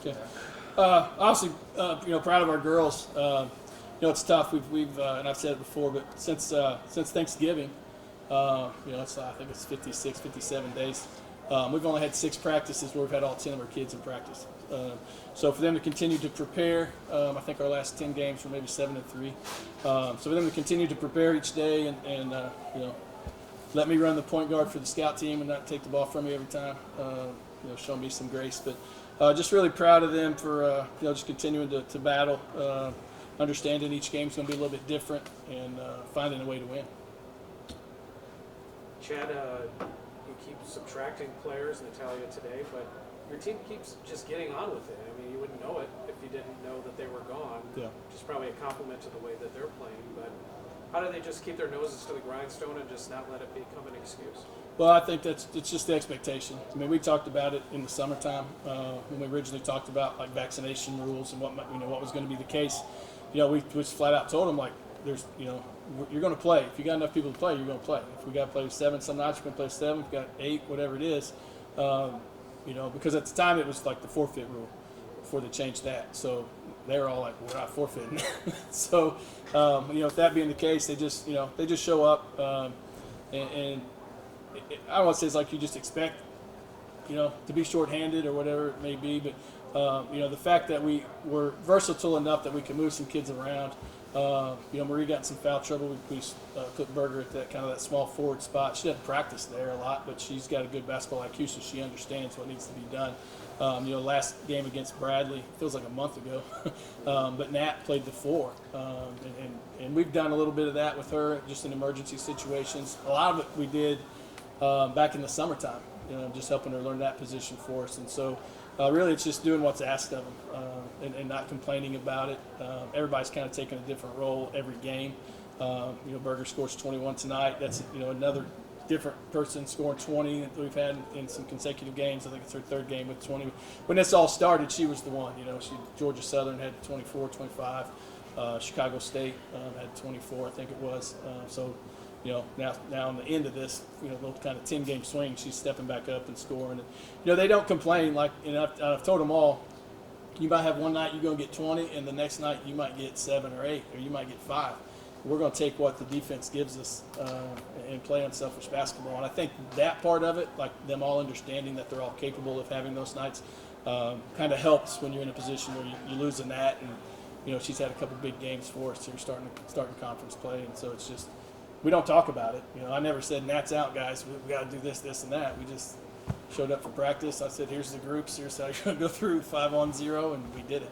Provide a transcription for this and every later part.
Okay. Obviously, proud of our girls. It's tough. We've and I've said it before, but since Thanksgiving, I think it's 56, 57 days. We've only had 6 practices where we've had all 10 of our kids in practice. So for them to continue to prepare, I think our last 10 games were maybe 7-3. So for them to continue to prepare each day and let me run the point guard for the scout team and not take the ball from me every time, show me some grace. But just really proud of them for just continuing to battle, understanding each game's going to be a little bit different, and finding a way to win. Chad, you keep subtracting players, Natalia today, but your team keeps just getting on with it. I mean, you wouldn't know it if you didn't know that they were gone. Yeah. Which is probably a compliment to the way that they're playing. But how do they just keep their noses to the grindstone and just not let it become an excuse? Well, I think it's just the expectation. I mean, we talked about it in the summertime when we originally talked about like vaccination rules and what was going to be the case. We just flat out told them like, you're going to play. If you got enough people to play, you're going to play. If we got to play 7 some nights, you're going to play 7. If we got 8, whatever it is, because at the time it was like the forfeit rule before they changed that. So they were all like, we're not forfeiting. So, with that being the case, they just show up, and I don't want to say it's like you just expect, to be shorthanded or whatever it may be, but the fact that we were versatile enough that we could move some kids around. Marie got in some foul trouble. We put Berger at that small forward spot. She doesn't practice there a lot, but she's got a good basketball IQ, so she understands what needs to be done. Last game against Bradley feels like a month ago, but Nat played the 4, and we've done a little bit of that with her just in emergency situations. A lot of it we did back in the summertime, just helping her learn that position for us, and so. Really, it's just doing what's asked of them and not complaining about it. Everybody's kind of taking a different role every game. Berger scores 21 tonight. That's another different person scoring 20 that we've had in some consecutive games. I think it's her 3rd game with 20. When this all started, she was the one. Georgia Southern had 24, 25. Chicago State had 24, I think it was. Now on the end of this, little kind of 10-game swing, she's stepping back up and scoring. And, they don't complain. Like, I've told them all, you might have one night you're going to get 20, and the next night you might get 7 or 8, or you might get 5. We're going to take what the defense gives us and play unselfish basketball. And I think that part of it, like them all understanding that they're all capable of having those nights, kind of helps when you're in a position where you lose a Nat. And, she's had a couple big games for us here starting conference play. And so it's just, we don't talk about it. I never said, Nat's out, guys. We got to do this, this, and that. We just showed up for practice. I said, here's the groups. Here's how you're going to go through 5-on-0, and we did it.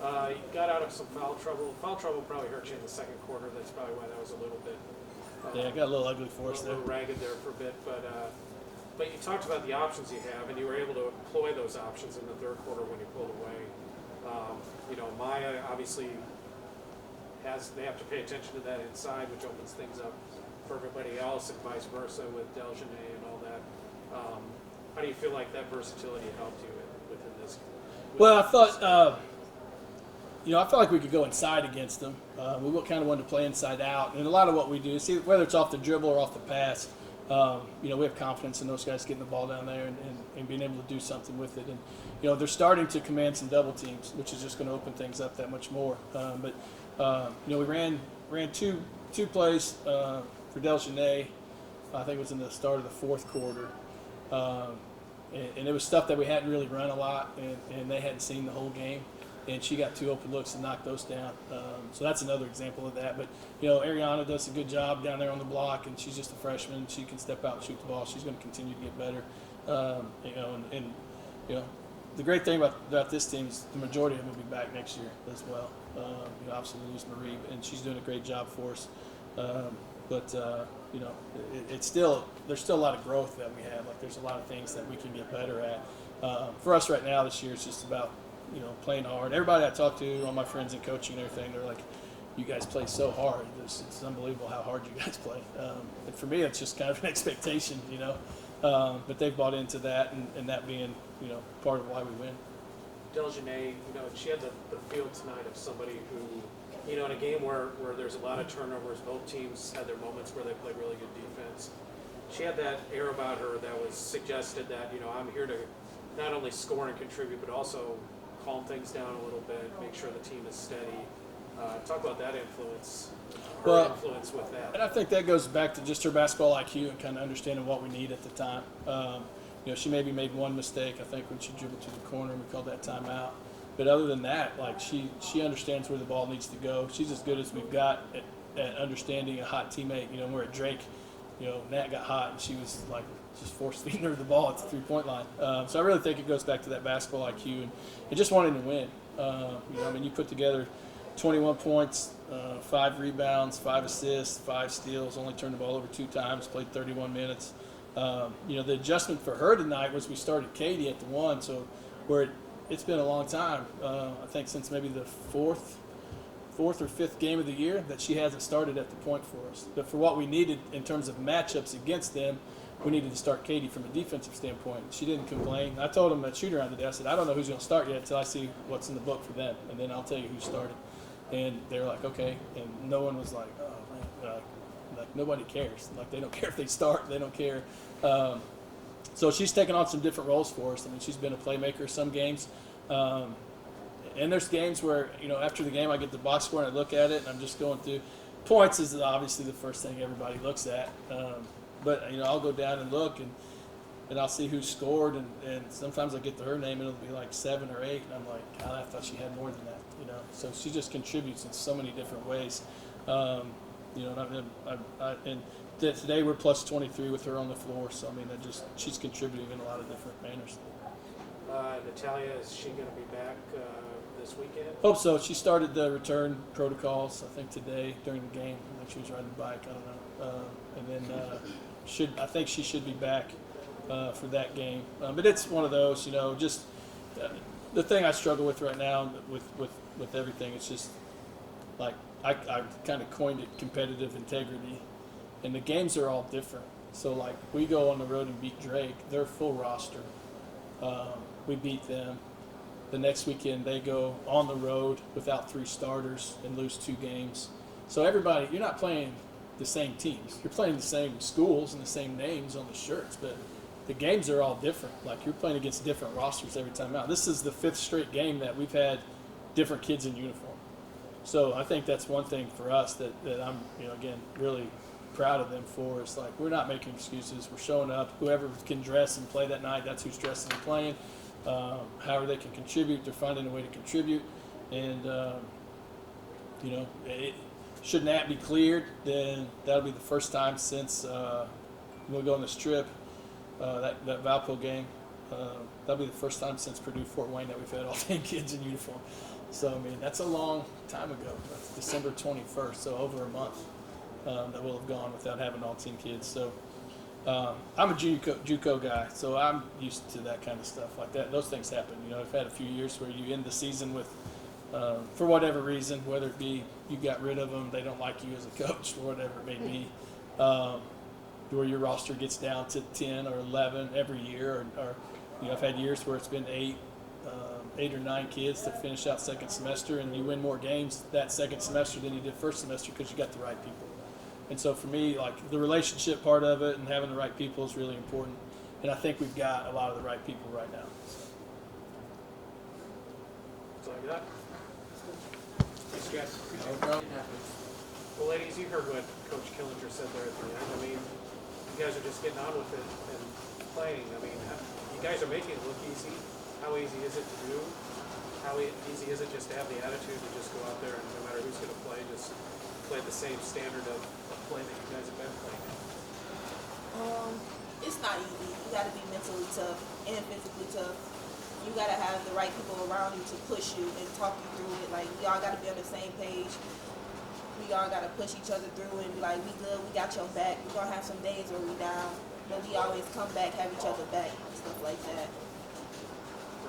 You got out of some foul trouble. Foul trouble probably hurt you in the second quarter. That's probably why that was a little bit. It got a little ugly for us there. A little ragged there for a bit, but you talked about the options you have, and you were able to employ those options in the third quarter when you pulled away. Maya obviously. They have to pay attention to that inside, which opens things up for everybody else, and vice versa with Delgenay and all that. How do you feel like that versatility helped you within this? Well, I thought, I felt like we could go inside against them. We kind of wanted to play inside out, and a lot of what we do, see whether it's off the dribble or off the pass, we have confidence in those guys getting the ball down there and being able to do something with it. And they're starting to command some double teams, which is just going to open things up that much more. We ran 2 plays for Delgenay. I think it was in the start of the 4th quarter, and it was stuff that we hadn't really run a lot, and they hadn't seen the whole game. And she got 2 open looks and knocked those down. So that's another example of that. But Ariana does a good job down there on the block, and she's just a freshman. She can step out and shoot the ball. She's going to continue to get better. The great thing about this team is the majority of them will be back next year as well. Obviously we lose Marie, and she's doing a great job for us. It's still there's still a lot of growth that we have. Like there's a lot of things that we can get better at. For us right now this year, it's just about playing hard. Everybody I talk to, all my friends in coaching and everything, they're like, "You guys play so hard. It's unbelievable how hard you guys play." And for me, it's just kind of an expectation, But they've bought into that, and that being part of why we win. Delgenay, she had the feel tonight of somebody who, in a game where there's a lot of turnovers, both teams had their moments where they played really good defense. She had that air about her that was suggested that, I'm here to not only score and contribute, but also calm things down a little bit, make sure the team is steady. Talk about that influence, her influence with that. And I think that goes back to just her basketball IQ and kind of understanding what we need at the time. She maybe made one mistake, I think, when she dribbled to the corner and we called that timeout. But other than that, like she understands where the ball needs to go. She's as good as we've got at understanding a hot teammate. We're at Drake. Nat got hot and she was like just force feeding her the ball at the 3-point line. So I really think it goes back to that basketball IQ and just wanting to win. You put together 21 points, 5 rebounds, 5 assists, 5 steals, only turned the ball over 2 times, played 31 minutes. The adjustment for her tonight was we started Katie at the 1, so where it's been a long time, I think since maybe the fourth or fifth game of the year that she hasn't started at the point for us. But for what we needed in terms of matchups against them, we needed to start Katie from a defensive standpoint. She didn't complain. I told them at shoot-around today, I said, I don't know who's going to start yet until I see what's in the book for them, and then I'll tell you who started. And they're like, okay. And no one was like, oh, man. Like nobody cares. Like they don't care if they start. They don't care. So she's taken on some different roles for us. I mean, she's been a playmaker some games. And there's games where, after the game I get the box score and I look at it and I'm just going through. Points is obviously the first thing everybody looks at. But I'll go down and look and I'll see who scored and sometimes I get to her name and it'll be like 7 or 8 and I'm like, God, I thought she had more than that. So she just contributes in so many different ways. And today we're plus 23 with her on the floor. So she's contributing in a lot of different manners. Natalia, is she going to be back this weekend? Hope so. She started the return protocols, I think, today during the game. I think she was riding the bike. I don't know. And then I think she should be back for that game. But it's one of those, just the thing I struggle with right now with everything. It's just like I kind of coined it competitive integrity, and the games are all different. So like we go on the road and beat Drake, they're full roster. We beat them. The next weekend they go on the road without 3 starters and lose 2 games. So everybody, you're not playing the same teams. You're playing the same schools and the same names on the shirts, but the games are all different. Like you're playing against different rosters every time out. This is the 5th straight game that we've had different kids in uniform. So I think that's one thing for us that I'm, again, really proud of them for. It's like we're not making excuses. We're showing up. Whoever can dress and play that night, that's who's dressing and playing. However they can contribute, they're finding a way to contribute. And, should Nat be cleared, then that'll be the first time since we'll go on this trip, that Valpo game. That'll be the first time since Purdue-Fort Wayne that we've had all 10 kids in uniform. So, that's a long time ago. That's December 21st, so over a month that we'll have gone without having all 10 kids. So I'm a JUCO guy, so I'm used to that kind of stuff like that. Those things happen. I've had a few years where you end the season with, for whatever reason, whether it be you got rid of them, they don't like you as a coach, or whatever it may be, where your roster gets down to 10 or 11 every year, or I've had years where it's been 8 or 9 kids to finish out second semester, and you win more games that second semester than you did first semester because you got the right people. And so for me, like the relationship part of it and having the right people is really important. And I think we've got a lot of the right people right now. That's all I got. Thanks, Jeff. Well, ladies, you heard what Coach Killinger said there at the end. You guys are just getting on with it and playing. You guys are making it look easy. How easy is it to do? How easy is it just to have the attitude to just go out there and no matter who's going to play, just play the same standard of play that you guys have been playing? It's not easy. You got to be mentally tough and physically tough. You got to have the right people around you to push you and talk you through it. Like, we all got to be on the same page. We all got to push each other through and be like, we good, we got your back. We're going to have some days where we down, but we always come back, have each other back, and stuff like that.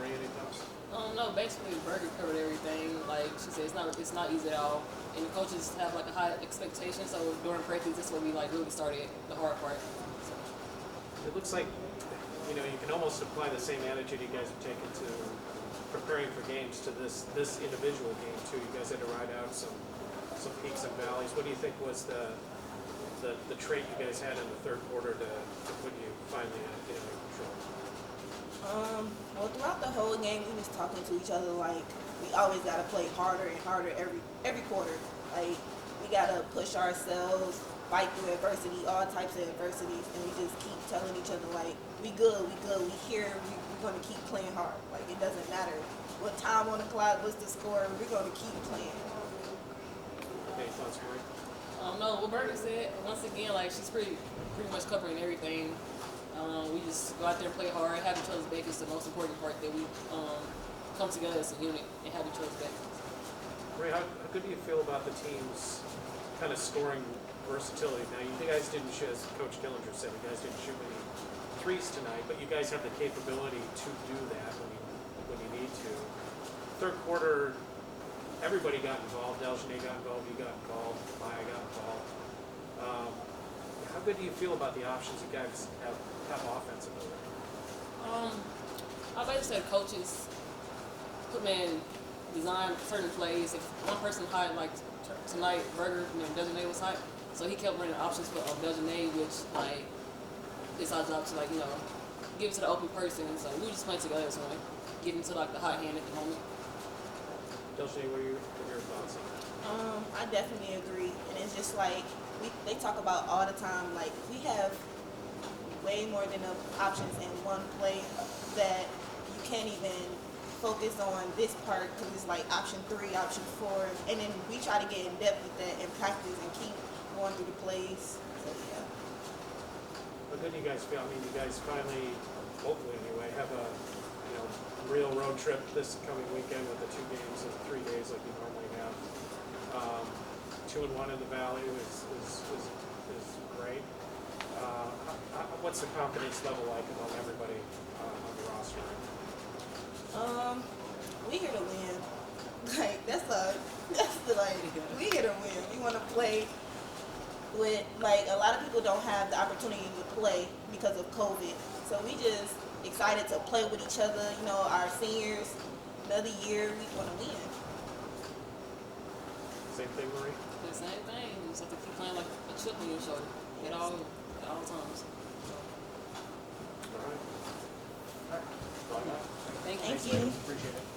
Ray, anything else? No, basically Berger covered everything. Like she said, it's not easy at all. And the coaches have like a high expectation, so during practice this is when we like really started the hard part. So. It looks like you can almost apply the same attitude you guys have taken to preparing for games to this individual game too. You guys had to ride out some peaks and valleys. What do you think was the trait you guys had in the third quarter to put you finally in control? Well, throughout the whole game, we was talking to each other like we always gotta play harder and harder every quarter. Like we gotta push ourselves, fight through adversity, all types of adversities, and we just keep telling each other like we good, we here, we're gonna keep playing hard. Like it doesn't matter what time on the clock, what's the score, we're gonna keep playing. Any thoughts, Mike? No, what Bernie said, once again, like she's pretty much covering everything. We just go out there and play hard, have each other's back is the most important part, that we come together as a unit and have each other's back. Ray, how good do you feel about the team's kind of scoring versatility? Now, you guys didn't shoot, as Coach Dillinger said, you guys didn't shoot many threes tonight, but you guys have the capability to do that when you need to. Third quarter, everybody got involved. Delgenay got involved, you got involved, Maya got involved. How good do you feel about the options you guys have offensively? I basically said coaches put me in design certain plays. If one person hot, like tonight, Berger, Delgenay was hot, so he kept running options for Delgenay, which like it's our job to give it to the open person. So we just playing together as one, get into like the hot hand at the moment. Delgenay, what are your thoughts on that? I definitely agree, and it's just like they talk about all the time. Like we have way more than enough options in one play that you can't even focus on this part because it's like option 3, option 4, and then we try to get in depth with that and practice and keep going through the plays. So yeah. How good do you guys feel? I mean, you guys finally, hopefully anyway, have a real road trip this coming weekend with the 2 games in 3 days like you normally have. 2-1 in the Valley is great. What's the confidence level like among everybody on the roster? We here to win. Like that's the like we here to win. We want to play with like a lot of people don't have the opportunity to play because of COVID. So we just excited to play with each other. Our seniors, another year, we want to win. Same thing, Marie? The same thing. You just have to keep playing like a chip on your shoulder at all times. All right. All right. Thank you. Thank you. Appreciate it.